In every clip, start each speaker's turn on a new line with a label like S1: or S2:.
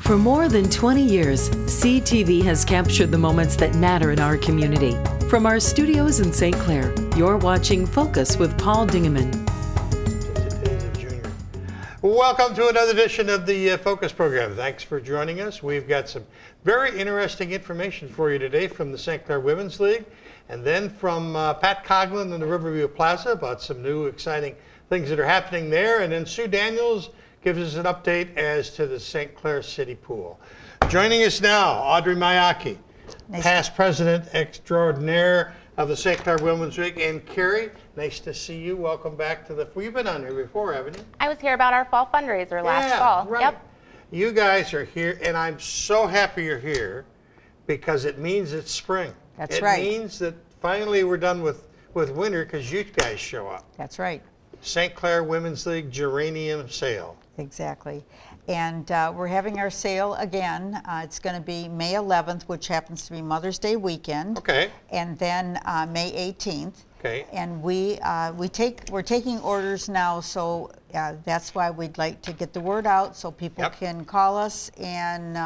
S1: For more than 20 years, CTV has captured the moments that matter in our community. From our studios in St. Clair, you're watching Focus with Paul Dingeman.
S2: Welcome to another edition of the Focus program. Thanks for joining us. We've got some very interesting information for you today from the St. Clair Women's League, and then from Pat Coughlin and the Riverview Plaza about some new exciting things that are happening there, and then Sue Daniels gives us an update as to the St. Clair City Pool. Joining us now, Audrey Mayaki, past president extraordinaire of the St. Clair Women's League, and Carrie, nice to see you. Welcome back to the. You've been on here before, haven't you?
S3: I was here about our fall fundraiser last fall.
S2: Right.
S3: Yep.
S2: You guys are here, and I'm so happy you're here because it means it's spring.
S4: That's right.
S2: It means that finally we're done with winter because you guys show up.
S4: That's right.
S2: St. Clair Women's League Geranium Sale.
S4: Exactly. And we're having our sale again. It's going to be May 11th, which happens to be Mother's Day weekend.
S2: Okay.
S4: And then May 18th.
S2: Okay.
S4: And we're taking orders now, so that's why we'd like to get the word out so people can call us, and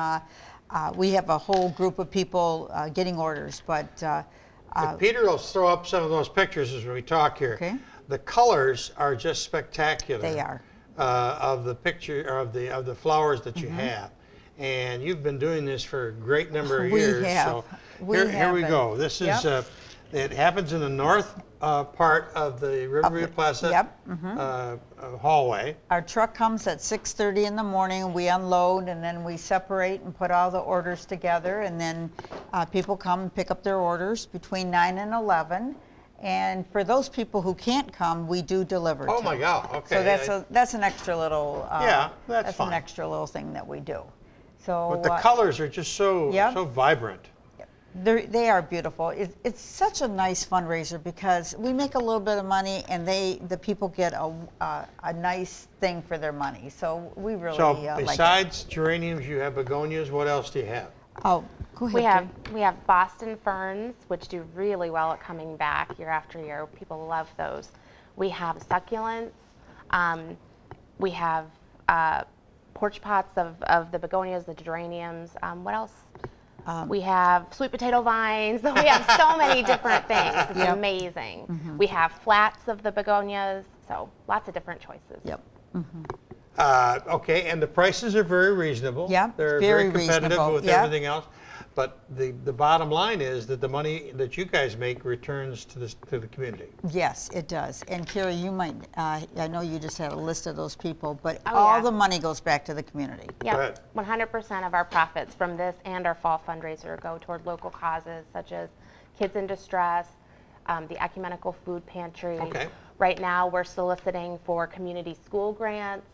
S4: we have a whole group of people getting orders. But
S2: Peter will throw up some of those pictures as we talk here.
S4: Okay.
S2: The colors are just spectacular.
S4: They are.
S2: Of the picture of the flowers that you have, and you've been doing this for a great number of years.
S4: So
S2: here we go. This is it happens in the north part of the Riverview Plaza hallway.
S4: Our truck comes at 6:30 in the morning. We unload and then we separate and put all the orders together, and then people come and pick up their orders between 9 and 11. And for those people who can't come, we do deliver.
S2: Oh my God! Okay.
S4: So that's an extra little.
S2: That's fine.
S4: An extra little thing that we do. So.
S2: But the colors are just so vibrant.
S4: They are beautiful. It's such a nice fundraiser because we make a little bit of money, and the people get a nice thing for their money. So we really like it.
S2: Besides geraniums, you have begonias. What else do you have?
S4: Oh, go ahead.
S3: We have Boston ferns, which do really well at coming back year after year. People love those. We have succulents. We have porch pots of the begonias, the geraniums. What else? We have sweet potato vines. We have so many different things. It's amazing. We have flats of the begonias. So lots of different choices.
S4: Yep.
S2: Okay, and the prices are very reasonable.
S4: Yeah,
S2: they're very competitive with everything else. But the bottom line is that the money that you guys make returns to the community.
S4: Yes, it does. And Carrie, you might, I know you just had a list of those people, but all the money goes back to the community.
S3: Yeah, 100% of our profits from this and our fall fundraiser go toward local causes such as Kids in Distress, the Ecumenical Food Pantry.
S2: Okay.
S3: Right now we're soliciting for community school grants,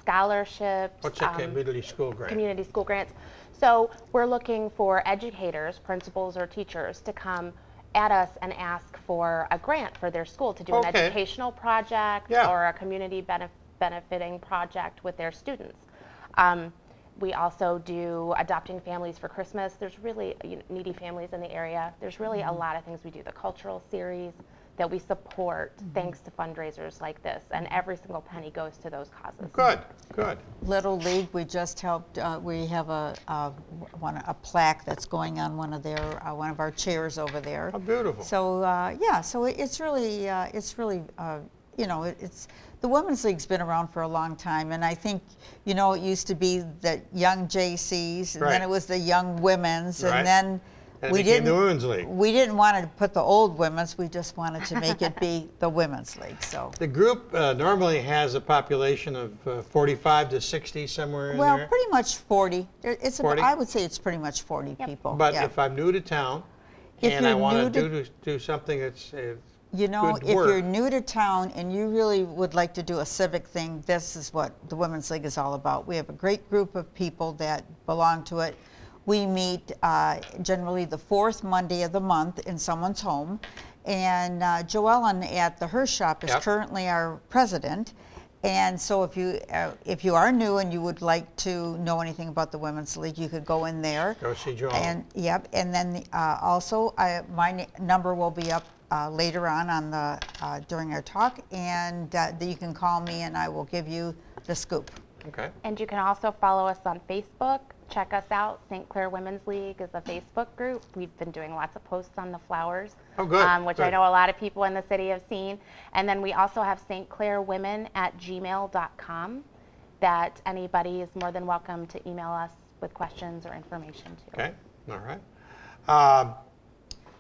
S3: scholarships.
S2: What's a community school grant? Community
S3: school grants. So we're looking for educators, principals, or teachers to come at us and ask for a grant for their school to do an educational project or a community benefiting project with their students. We also do adopting families for Christmas. There's really needy families in the area. There's really a lot of things we do. The cultural series that we support thanks to fundraisers like this, and every single penny goes to those causes.
S2: Good, good.
S4: Little League, we just helped. We have a plaque that's going on one of our chairs over there.
S2: How beautiful.
S4: So so it's really the Women's League's been around for a long time, and I think it used to be the young JCs, and then it was the young women's, and then.
S2: We didn't. The Women's League.
S4: We didn't want to put the old women's. We just wanted to make it be the Women's League. So
S2: the group normally has a population of 45 to 60 somewhere in there.
S4: Well, pretty much 40.
S2: 40?
S4: I would say it's pretty much 40 people.
S2: But if I'm new to town and I want to do something that's if
S4: you're new to town and you really would like to do a civic thing, this is what the Women's League is all about. We have a great group of people that belong to it. We meet generally the fourth Monday of the month in someone's home, and Joellen at the Hearst Shop is currently our president. And so if you are new and you would like to know anything about the Women's League, you could go in there.
S2: Go see Joellen.
S4: And then also my number will be up later on the during our talk, and you can call me and I will give you the scoop.
S2: Okay.
S3: And you can also follow us on Facebook. Check us out. St. Clair Women's League is a Facebook group. We've been doing lots of posts on the flowers,
S2: oh, good.
S3: Which
S2: good.
S3: I know a lot of people in the city have seen. And then we also have stclairwomen@gmail.com that anybody is more than welcome to email us with questions or information to.
S2: Okay, all right.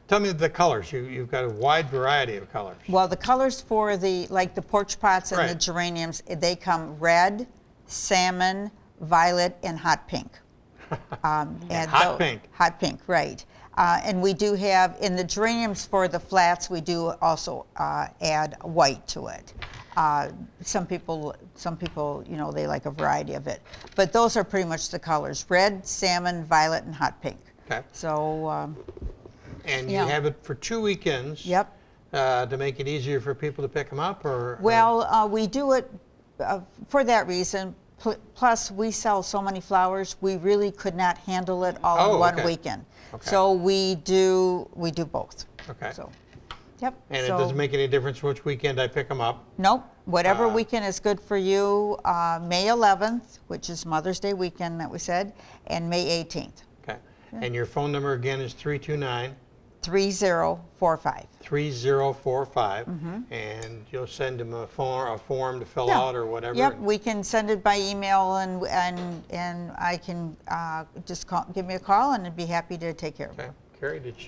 S2: Tell me the colors. You've got a wide variety of colors.
S4: Well, the colors for the porch pots and the geraniums, they come red, salmon, violet, and hot pink.
S2: And hot pink.
S4: Hot pink, right. And we do have, in the geraniums for the flats, we do also add white to it. Some people, you know, they like a variety of it. But those are pretty much the colors: red, salmon, violet, and hot pink.
S2: Okay.
S4: So.
S2: And you have it for 2 weekends.
S4: Yep.
S2: To make it easier for people to pick them up, or?
S4: Well, we do it for that reason. Plus, we sell so many flowers, we really could not handle it all in one weekend. Okay. So we do both.
S2: Okay.
S4: So, yep.
S2: And it doesn't make any difference which weekend I pick them up?
S4: Nope. Whatever weekend is good for you. May 11th, which is Mother's Day weekend that we said, and May 18th.
S2: Okay. Yeah. And your phone number again is 329?
S4: 3045.
S2: 3045, and you'll send them a form to fill out or whatever.
S4: Yep, we can send it by email, and I can just give me a call, and I'd be happy to take care of it.
S2: Okay, Carrie, did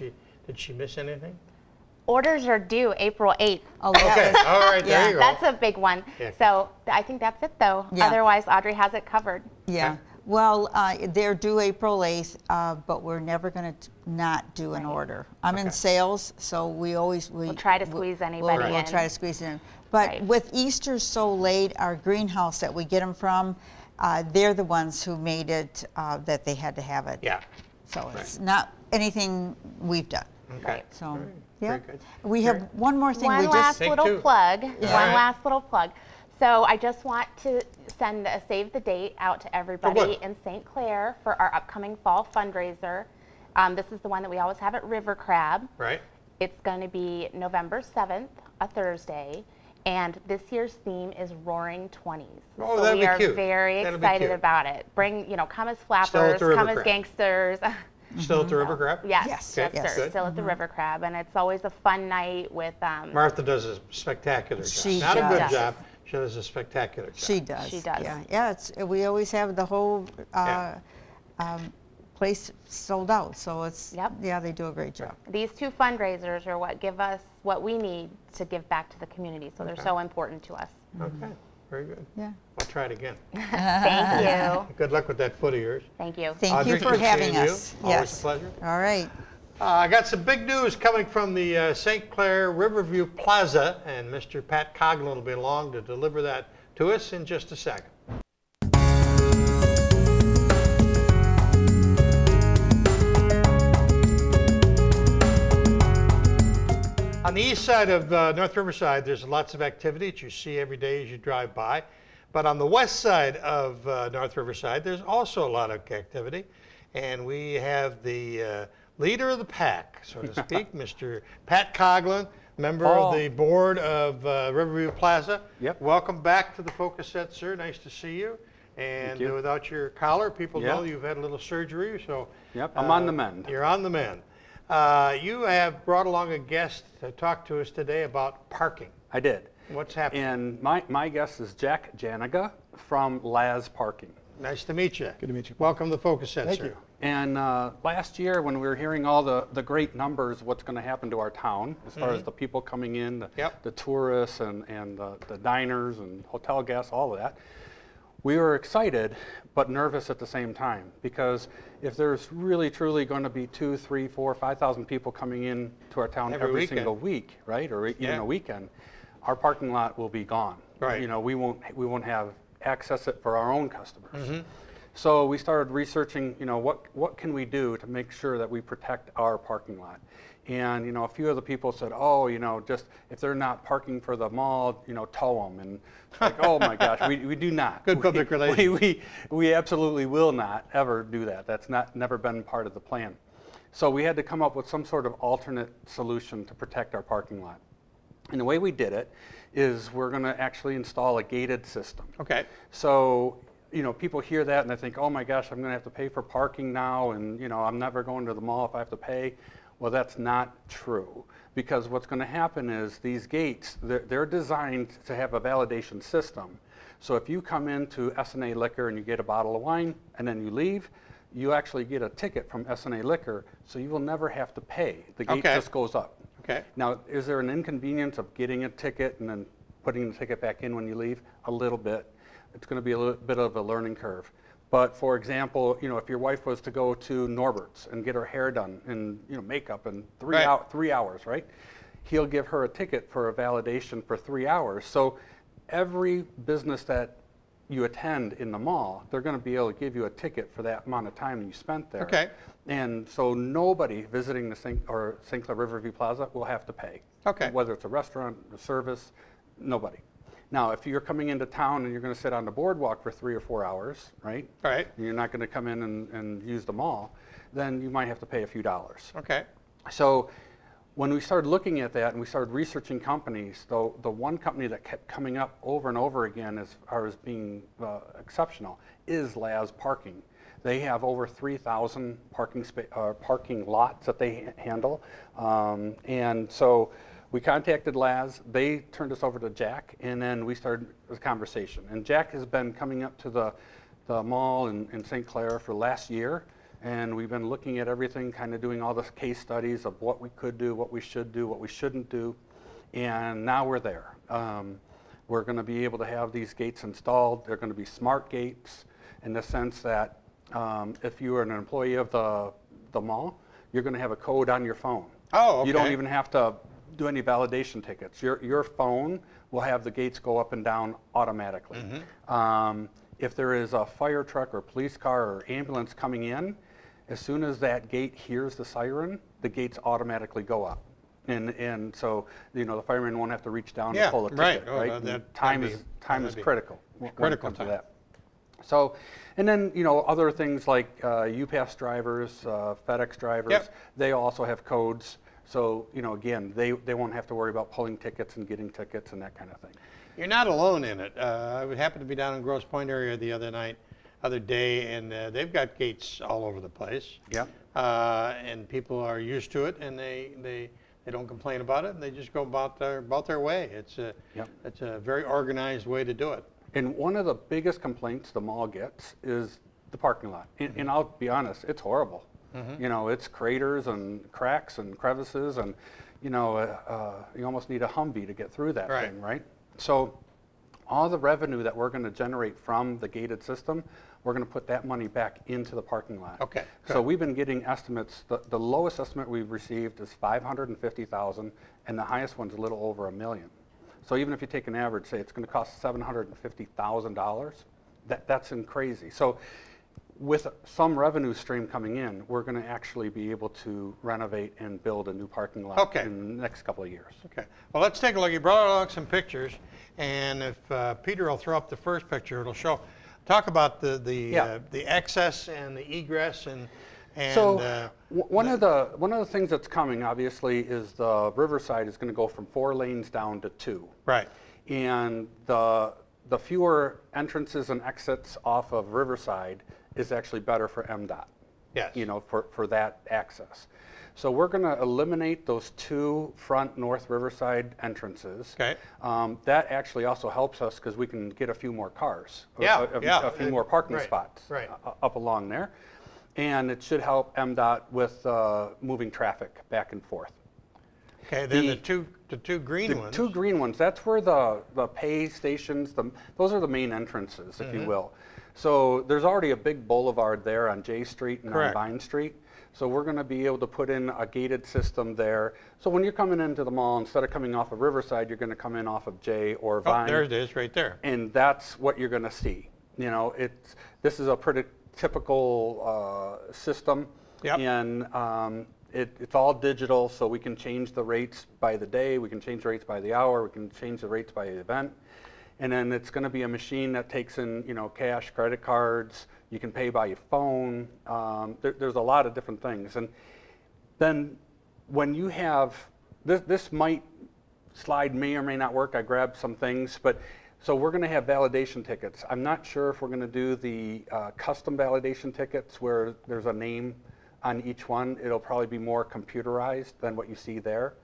S2: she miss anything?
S3: Orders are due April 8th.
S4: Oh, yeah.
S2: Okay, all right, there you go.
S3: That's a big one. Yeah. So I think that's it, though. Yeah. Otherwise, Audrey has it covered.
S4: Yeah. Okay. Well, they're due April 8th, but we're never going to not do an order. I'm in sales, so we'll try to squeeze
S3: anybody in.
S4: We'll try to squeeze in. But with Easter so late, our greenhouse that we get them from, they're the ones who made it that they had to have it.
S2: Yeah.
S4: So it's not anything we've done.
S2: Okay.
S4: So yeah, we have one more thing.
S3: One last little plug. So I just want to send a save the date out to everybody in St. Clair for our upcoming fall fundraiser. This is the one that we always have at River Crab.
S2: Right.
S3: It's going to be November 7th, a Thursday, and this year's theme is Roaring 20s.
S2: Oh,
S3: so
S2: that'd be cute.
S3: We are very excited about it. Bring, come as flappers, come as gangsters.
S2: Still at the River Crab?
S3: Yes, sir. Still at the River Crab, and it's always a fun night with.
S2: Martha does a spectacular job.
S4: She
S2: Not
S4: does.
S2: a good job. She does a spectacular job.
S4: She does.
S3: She does.
S4: Yeah. We always have the whole place sold out. So it's they do a great job.
S3: These two fundraisers are what give us what we need to give back to the community. So they're so important to us.
S2: Okay. Very good.
S4: Yeah.
S2: I'll try it again.
S3: Thank you.
S2: Good luck with that foot of yours.
S3: Thank you.
S4: Thank you for having us.
S2: Always a pleasure.
S4: All right.
S2: I got some big news coming from the St. Clair Riverview Plaza, and Mr. Pat Coughlin will be along to deliver that to us in just a second. On the east side of North Riverside, there's lots of activity that you see every day as you drive by. But on the west side of North Riverside, there's also a lot of activity. And we have the leader of the pack, so to speak, Mr. Pat Coughlin, member of the board of Riverview Plaza.
S5: Yep.
S2: Welcome back to the Focus Set, sir. Nice to see you. And without your collar, people know you've had a little surgery. So
S5: I'm on the mend.
S2: You're on the mend. You have brought along a guest to talk to us today about parking.
S5: I did.
S2: What's happening?
S5: And my guest is Jack Janiga from Laz Parking.
S2: Nice to meet you.
S6: Good to meet you.
S2: Welcome to the Focus Set,
S6: Thank
S2: sir.
S6: you.
S5: And last year, when we were hearing all the great numbers, what's going to happen to our town, as far as the people coming in, the tourists and the diners and hotel guests, all of that, we were excited but nervous at the same time, because if there's really truly going to be 2,000, 3,000, 4,000, 5,000 people coming in to our town every single week, right, or even a weekend, our parking lot will be gone.
S2: Right.
S5: We won't have access it for our own customers. So we started researching, what can we do to make sure that we protect our parking lot? And, a few of the people said, just if they're not parking for the mall, tow them. And it's like, oh my gosh, we do not.
S2: Good public relations.
S5: We absolutely will not ever do that. That's never been part of the plan. So we had to come up with some sort of alternate solution to protect our parking lot. And the way we did it is we're going to actually install a gated system.
S2: Okay.
S5: So, you know, people hear that and they think, oh my gosh, I'm going to have to pay for parking now, and you know, I'm never going to the mall if I have to pay. Well, that's not true, because what's going to happen is these gates, they're designed to have a validation system. So if you come into S&A Liquor and you get a bottle of wine and then you leave, you actually get a ticket from S&A Liquor, so you will never have to pay. The gate just goes up.
S2: Okay.
S5: Now, is there an inconvenience of getting a ticket and then putting the ticket back in when you leave? A little bit. It's going to be a little bit of a learning curve. But for example, you know, if your wife was to go to Norbert's and get her hair done and, you know, makeup in 3 hours, right? He'll give her a ticket for a validation for 3 hours. So every business that you attend in the mall, they're going to be able to give you a ticket for that amount of time you spent there.
S2: Okay.
S5: And so nobody visiting the St. Clair Riverview Plaza will have to pay.
S2: Okay.
S5: Whether it's a restaurant, a service, nobody. Now, if you're coming into town and you're going to sit on the boardwalk for 3 or 4 hours, right?
S2: Right.
S5: And you're not going to come in and use the mall, then you might have to pay a few dollars.
S2: Okay.
S5: So when we started looking at that and we started researching companies, the one company that kept coming up over and over again as far as being exceptional is Laz Parking. They have over 3,000 parking lots that they handle. And so we contacted Laz, they turned us over to Jack, and then we started a conversation. And Jack has been coming up to the mall in St. Clair for last year, and we've been looking at everything, kind of doing all the case studies of what we could do, what we should do, what we shouldn't do, and now we're there. We're going to be able to have these gates installed. They're going to be smart gates in the sense that if you are an employee of the mall, you're going to have a code on your phone.
S2: Oh, okay.
S5: You don't even have to do any validation tickets. Your phone will have the gates go up and down automatically. If there is a fire truck or police car or ambulance coming in, as soon as that gate hears the siren, the gates automatically go up. And so, you know, the fireman won't have to reach down and pull a ticket, right? Time is critical when it comes to that. So, and then, you know, other things like UPass drivers, FedEx drivers, they also have codes. So, you know, again, they won't have to worry about pulling tickets and getting tickets and that kind of thing.
S2: You're not alone in it. I happened to be down in Grosse Pointe area the other day, and they've got gates all over the place. Yeah. And people are used to it, and they don't complain about it, and they just go about their way. It's a very organized way to do it.
S5: And one of the biggest complaints the mall gets is the parking lot. And I'll be honest, it's horrible. You know, it's craters and cracks and crevices, and you know, you almost need a Humvee to get through that thing, right? So all the revenue that we're going to generate from the gated system, we're going to put that money back into the parking lot.
S2: Okay.
S5: So we've been getting estimates. The lowest estimate we've received is $550,000, and the highest one's a little over $1 million. So even if you take an average, say it's going to cost $750,000, that's crazy. So with some revenue stream coming in, we're going to actually be able to renovate and build a new parking lot in the next couple of years. Okay.
S2: Well, let's take a look. You brought along some pictures, and if Peter will throw up the first picture, it'll show. Talk about the access and the egress and.
S5: So one of the things that's coming, obviously, is the Riverside is going to go from 4 lanes down to 2.
S2: Right.
S5: And the fewer entrances and exits off of Riverside is actually better for MDOT.
S2: Yes.
S5: You know, for that access. So we're going to eliminate those 2 front North Riverside entrances.
S2: Okay.
S5: That actually also helps us because we can get a few more cars.
S2: A
S5: few more parking spots up along there. And it should help MDOT with moving traffic back and forth.
S2: Okay, then the two green ones.
S5: The 2 green ones, that's where the pay stations, those are the main entrances, if you will. So there's already a big boulevard there on J Street and on Vine Street. So we're going to be able to put in a gated system there. So when you're coming into the mall, instead of coming off of Riverside, you're going to come in off of J or Vine.
S2: Oh, there it is, right there.
S5: And that's what you're going to see. You know, this is a pretty typical system. Yep. And it's all digital, so we can change the rates by the day, we can change the rates by the hour, we can change the rates by the event. And then it's going to be a machine that takes in, you know, cash, credit cards. You can pay by your phone. There's a lot of different things. And then when you have, this slide may or may not work. I grabbed some things, but So we're going to have validation tickets. I'm not sure if we're going to do the custom validation tickets where there's a name on each one. It'll probably be more computerized than what you see there.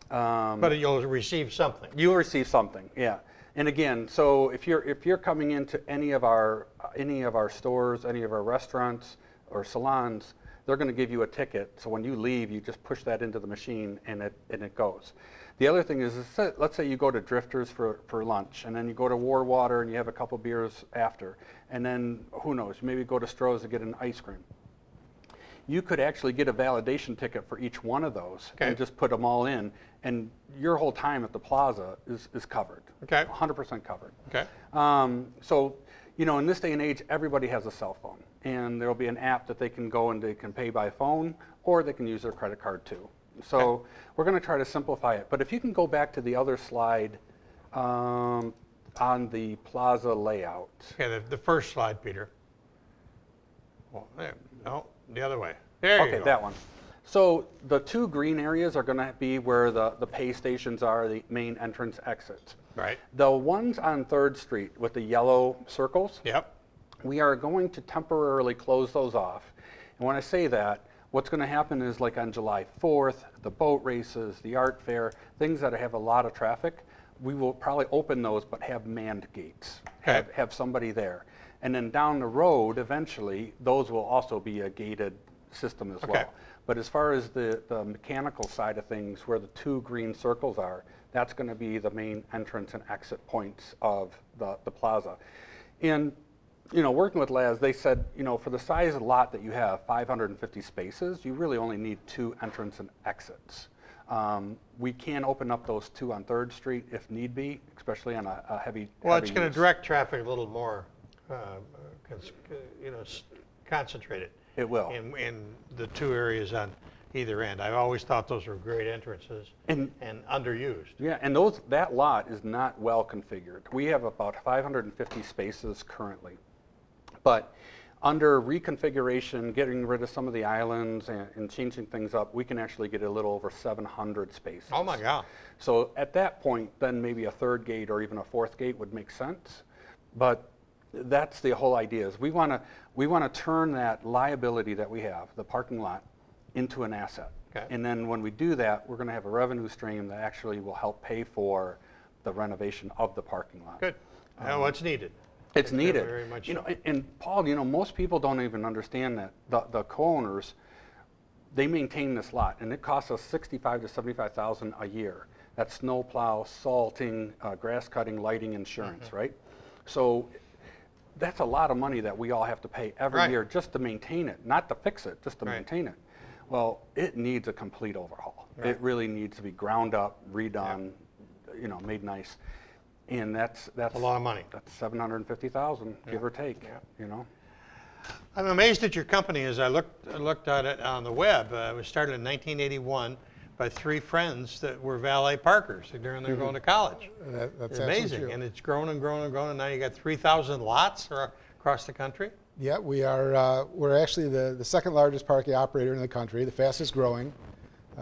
S2: But you'll receive something.
S5: You'll receive something, yeah. And again, so if you're coming into any of our stores, any of our restaurants or salons, they're going to give you a ticket. So when you leave, you just push that into the machine and it goes. The other thing is let's say you go to Drifters for lunch, and then you go to Warwater and you have a couple beers after, and then who knows, maybe go to Stroh's to get an ice cream. You could actually get a validation ticket for each one of those and just put them all in, and your whole time at the Plaza is covered. 100% covered. So, you know, in this day and age, everybody has a cell phone, and there'll be an app that they can go and they can pay by phone, or they can use their credit card too. So we're going to try to simplify it. But if you can go back to the other slide on the Plaza layout.
S2: The first slide, Peter. Well, there. No, the other way. There you go.
S5: That one. So the two green areas are going to be where the pay stations are, the main entrance exits.
S2: Right.
S5: The ones on 3rd Street with the yellow circles, we are going to temporarily close those off. And when I say that, what's going to happen is, like on July 4th, the boat races, the art fair, things that have a lot of traffic, we will probably open those but have manned gates, have somebody there. And then down the road, eventually, those will also be a gated system as well. But as far as the mechanical side of things, where the two green circles are, that's going to be the main entrance and exit points of the Plaza. And, you know, working with Laz, they said, you know, for the size of the lot that you have, 550 spaces, you really only need 2 entrance and exits. We can open up those 2 on 3rd Street if need be, especially on a heavy
S2: it's going to direct traffic a little more, you know, concentrated.
S5: It will.
S2: In the 2 areas on either end. I've always thought those were great entrances and underused.
S5: Yeah, and that lot is not well configured. We have about 550 spaces currently. But under reconfiguration, getting rid of some of the islands and changing things up, we can actually get a little over 700 spaces.
S2: Oh my God.
S5: So at that point, then maybe a 3rd gate or even a 4th gate would make sense. But that's the whole idea, is we want to turn that liability that we have, the parking lot, into an asset. And then when we do that, we're going to have a revenue stream that actually will help pay for the renovation of the parking lot.
S2: Good. What's needed?
S5: It's needed.
S2: Very much
S5: you
S2: so.
S5: know, and Paul, you know, most people don't even understand that the co-owners, they maintain this lot, and it costs us $65,000 to $75,000 a year. That's snow plow, salting, grass cutting, lighting, insurance, right? So that's a lot of money that we all have to pay every year just to maintain it, not to fix it, just to maintain it. Well, it needs a complete overhaul. It really needs to be ground up, redone, you know, made nice. And that's a lot of money. That's $750,000, give or take. You know.
S2: I'm amazed at your company. As I looked at it on the web, it was started in 1981 by 3 friends that were valet parkers during their going to college.
S6: That's
S2: amazing,
S6: true.
S2: And it's grown and grown and grown, and now you got 3,000 lots across the country.
S6: Yeah, we are. We're actually the 2nd largest parking operator in the country, the fastest growing.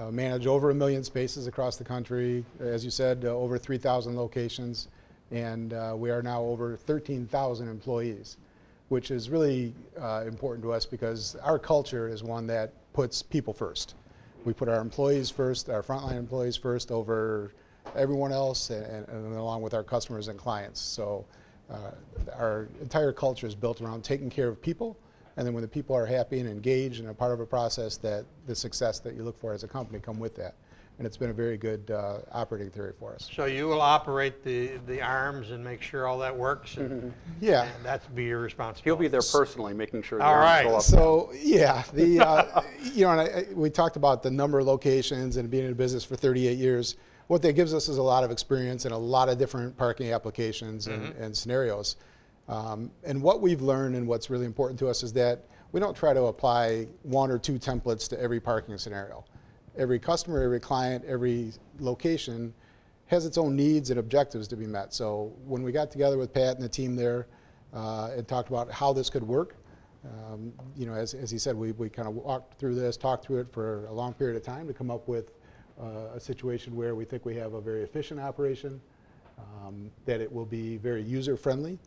S6: Manage over 1 million spaces across the country. As you said, over 3,000 locations, and we are now over 13,000 employees, which is really important to us because our culture is one that puts people first. We put our employees first, our frontline employees first over everyone else, and along with our customers and clients. So our entire culture is built around taking care of people, and then when the people are happy and engaged and a part of a process, that the success that you look for as a company come with that. And it's been a very good operating theory for us.
S2: So you will operate the arms and make sure all that works? And,
S6: yeah.
S2: And that's be your responsibility.
S5: He'll be there personally making sure the
S2: all
S5: arms
S2: right.
S5: go up.
S6: So yeah, you know, and we talked about the number of locations and being in business for 38 years. What that gives us is a lot of experience in a lot of different parking applications and scenarios. And what we've learned and what's really important to us is that we don't try to apply 1 or 2 templates to every parking scenario. Every customer, every client, every location has its own needs and objectives to be met. So when we got together with Pat and the team there and talked about how this could work, you know, as he said, we kind of walked through this, talked through it for a long period of time to come up with a situation where we think we have a very efficient operation that it will be very user-friendly.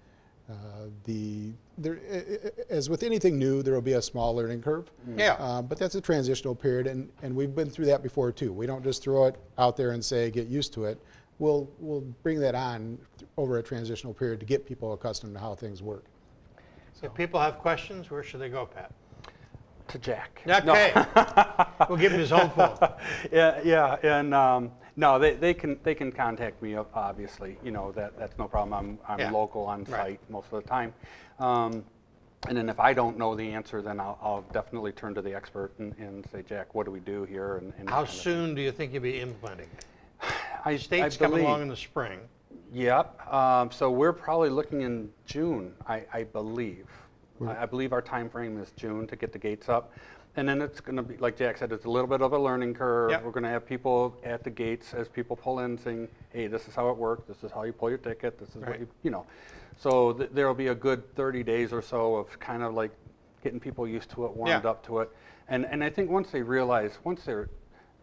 S6: As with anything new, there will be a small learning curve.
S2: Yeah.
S6: But that's a transitional period, and we've been through that before too. We don't just throw it out there and say, get used to it. We'll bring that on over a transitional period to get people accustomed to how things work.
S2: So if people have questions, where should they go, Pat?
S5: To Jack.
S2: Okay. We'll give him his home phone.
S5: Yeah, and no, they can contact me. Obviously, you know that's no problem. I'm local on site most of the time, and then if I don't know the answer, then I'll definitely turn to the expert and say, Jack, what do we do here? And
S2: how soon do you think you'll be implementing? State's
S5: I
S2: coming
S5: believe,
S2: along in the spring.
S5: Yep. So we're probably looking in June, I believe. I believe our time frame is June to get the gates up. And then it's going to be, like Jack said, it's a little bit of a learning curve. Yep. We're going to have people at the gates as people pull in saying, hey, this is how it works. This is how you pull your ticket. This is what you know. So there will be a good 30 days or so of kind of like getting people used to it, warmed up to it. And I think once they realize, once they're,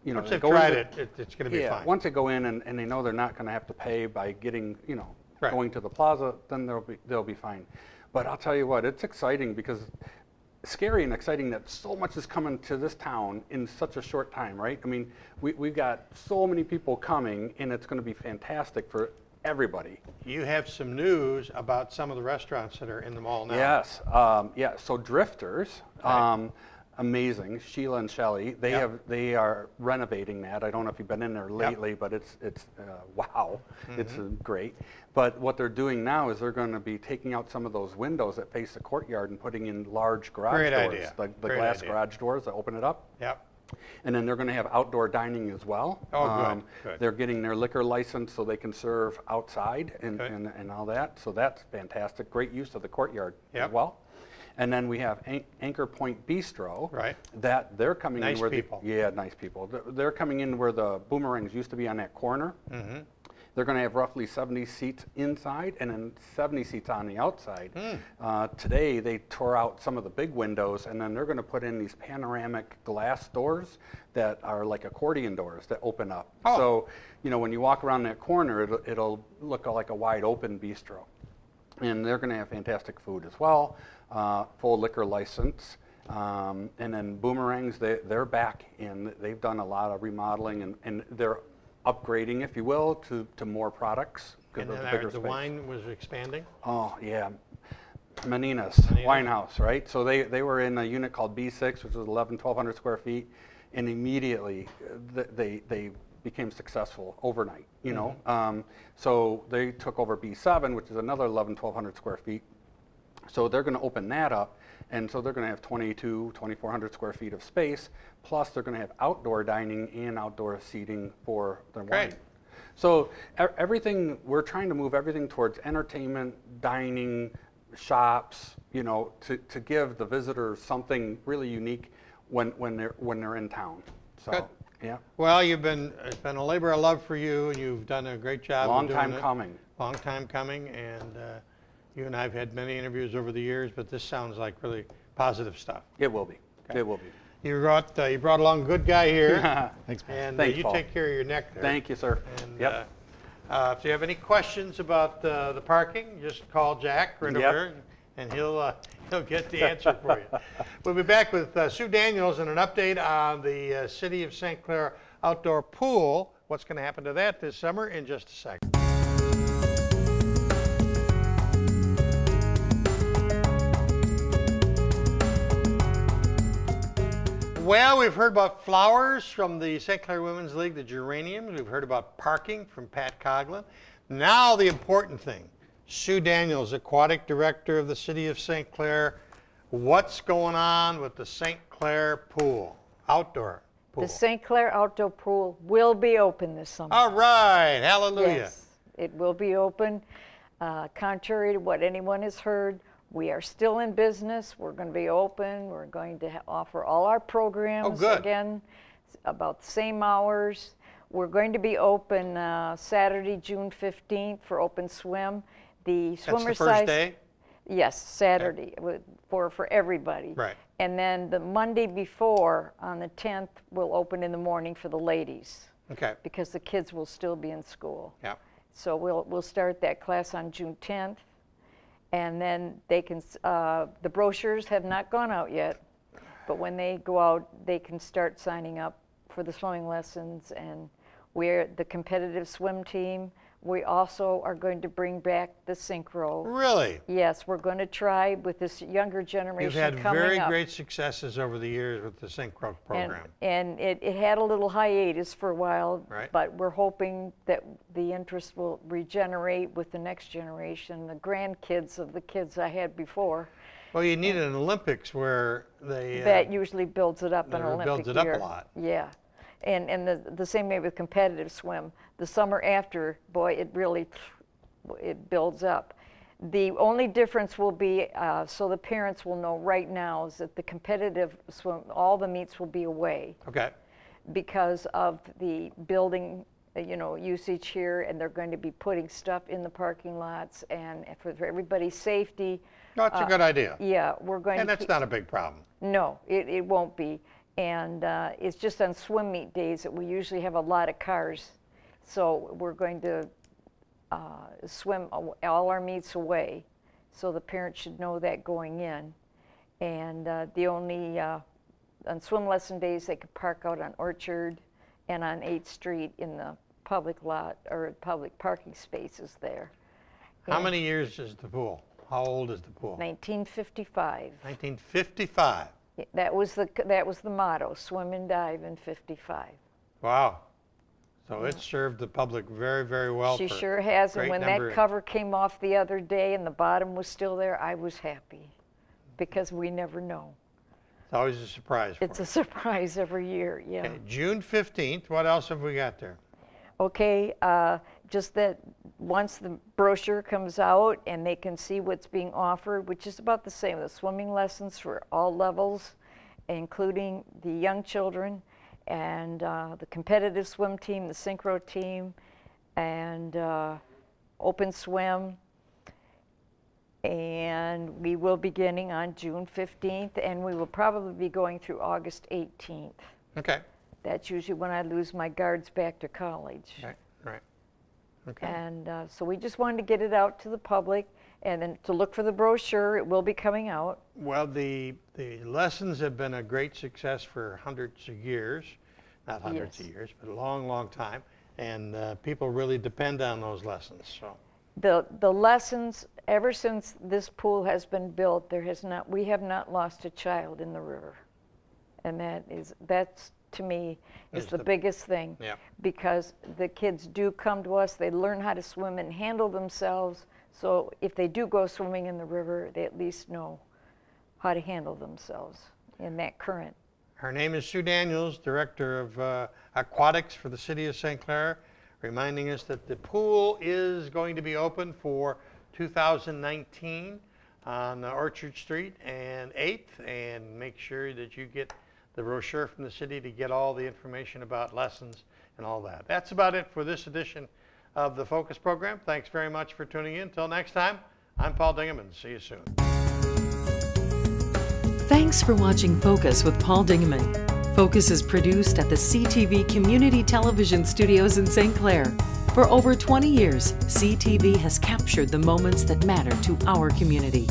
S5: you know,
S2: once they've tried it's going to be fine.
S5: Once they go in and they know they're not going to have to pay by getting, you know, going to the plaza, then they'll be fine. But I'll tell you what, it's exciting because scary and exciting that so much is coming to this town in such a short time, right? I mean, we've got so many people coming, and it's going to be fantastic for everybody.
S2: You have some news about some of the restaurants that are in the mall now.
S5: Yes, so Drifters, amazing. Sheila and Shelley, they are renovating that. I don't know if you've been in there lately, but it's wow, it's great. But what they're doing now is they're going to be taking out some of those windows that face the courtyard and putting in large garage doors, the glass garage doors that open it up.
S2: Yep.
S5: And then they're going to have outdoor dining as well.
S2: Oh, good.
S5: They're getting their liquor license so they can serve outside and all that. So that's fantastic. Great use of the courtyard as well. And then we have Anchor Point Bistro.
S2: Right.
S5: That they're coming in where
S2: people.
S5: nice people. They're coming in where the Boomerangs used to be on that corner. Mm-hmm. They're going to have roughly 70 seats inside and then 70 seats on the outside. Today they tore out some of the big windows, and then they're going to put in these panoramic glass doors that are like accordion doors that open up. So, you know, when you walk around that corner, it'll look like a wide open bistro. And they're going to have fantastic food as well, full liquor license. And then Boomerangs, they're back in. They've done a lot of remodeling, and they're upgrading, if you will, to more products.
S2: And then the wine was expanding?
S5: Oh, yeah. Menina's Wine House, right? So they were in a unit called B6, which was 1,200 square feet, and immediately they became successful overnight, you know. So they took over B7, which is another 1,200 square feet. So they're going to open that up, and so they're going to have 2,400 square feet of space, plus they're going to have outdoor dining and outdoor seating for their wine. So everything, we're trying to move everything towards entertainment, dining, shops, you know, to give the visitors something really unique when they're in town. So.
S2: Good.
S5: Yeah.
S2: Well, it's been a labor of love for you, and you've done a great job.
S5: Long time coming.
S2: Long time coming, and you and I have had many interviews over the years, but this sounds like really positive stuff.
S5: It will be. Okay. It will be.
S2: You brought along a good guy here.
S6: Thanks, Paul.
S2: And
S5: Thanks,
S2: you
S5: Paul.
S2: take care of your neck there.
S5: Thank you, sir.
S2: And,
S5: yep.
S2: If you have any questions about the parking, just call Jack right over here, and he'll get the answer for you. We'll be back with Sue Daniels and an update on the City of St. Clair outdoor pool. What's going to happen to that this summer in just a second. Well, we've heard about flowers from the St. Clair Women's League, the Geraniums. We've heard about parking from Pat Coughlin. Now the important thing, Sue Daniels, Aquatic Director of the City of St. Clair. What's going on with the St. Clair pool, outdoor pool?
S7: The St. Clair outdoor pool will be open this summer.
S2: All right, hallelujah.
S7: Yes, it will be open. Contrary to what anyone has heard, we are still in business. We're going to be open. We're going to offer all our programs again, about the same hours. We're going to be open Saturday, June 15th for open swim. The swimmer
S2: That's the first day?
S7: Yes, Saturday for everybody.
S2: Right.
S7: And then the Monday before, on the 10th, we'll open in the morning for the ladies.
S2: Okay.
S7: Because the kids will still be in school.
S2: Yeah.
S7: So we'll start that class on June 10th, and then they can, the brochures have not gone out yet, but when they go out, they can start signing up for the swimming lessons, and we're the competitive swim team. We also are going to bring back the synchro.
S2: Really?
S7: Yes, we're going to try with this younger generation coming up.
S2: You've had very great successes over the years with the synchro program.
S7: And it had a little hiatus for a while,
S2: right.
S7: But we're hoping that the interest will regenerate with the next generation, the grandkids of the kids I had before.
S2: Well, you need an Olympics where they...
S7: that usually builds it up in an Olympic year.
S2: Builds it up a lot.
S7: Yeah. And the same way with competitive swim. The summer after, boy, it really, it builds up. The only difference will be, so the parents will know right now, is that the competitive swim, all the meets will be away.
S2: Okay.
S7: Because of the building, usage here, and they're going to be putting stuff in the parking lots, and for everybody's safety.
S2: That's a good idea.
S7: Yeah, we're going to.
S2: And that's not a big problem.
S7: No, it won't be. And it's just on swim meet days that we usually have a lot of cars. So we're going to swim all our meets away. So the parents should know that going in. And the only, on swim lesson days, they could park out on Orchard and on 8th Street in the public lot, or public parking spaces there.
S2: How many years is the pool? How old is the pool?
S7: 1955.
S2: 1955.
S7: That was the motto, swim and dive in 55.
S2: Wow. So it served the public very, very well.
S7: She sure has, and when that cover came off the other day and the bottom was still there, I was happy, because we never know.
S2: It's always a surprise.
S7: It's a surprise every year, yeah.
S2: Okay, June 15th, what else have we got there?
S7: Okay, just that once the brochure comes out and they can see what's being offered, which is about the same, the swimming lessons for all levels, including the young children, and the competitive swim team, the synchro team, and open swim. And we will be beginning on June 15th, and we will probably be going through August 18th.
S2: Okay.
S7: That's usually when I lose my guards back to college.
S2: Right, right. Okay.
S7: And so we just wanted to get it out to the public, and then to look for the brochure. It will be coming out.
S2: Well, the lessons have been a great success for hundreds of years. Not hundreds of years, but a long, long time. And people really depend on those lessons. So
S7: the lessons, ever since this pool has been built, we have not lost a child in the river. And that's to me is the biggest thing.
S2: Yeah.
S7: Because the kids do come to us, they learn how to swim and handle themselves. So if they do go swimming in the river, they at least know how to handle themselves in that current.
S2: Her name is Sue Daniels, Director of Aquatics for the City of St. Clair, reminding us that the pool is going to be open for 2019 on Orchard Street and 8th, and make sure that you get the brochure from the city to get all the information about lessons and all that. That's about it for this edition of the Focus program. Thanks very much for tuning in. Until next time, I'm Paul Dingeman. See you soon.
S1: Thanks for watching Focus with Paul Dingeman. Focus is produced at the CTV Community Television Studios in St. Clair. For over 20 years, CTV has captured the moments that matter to our community.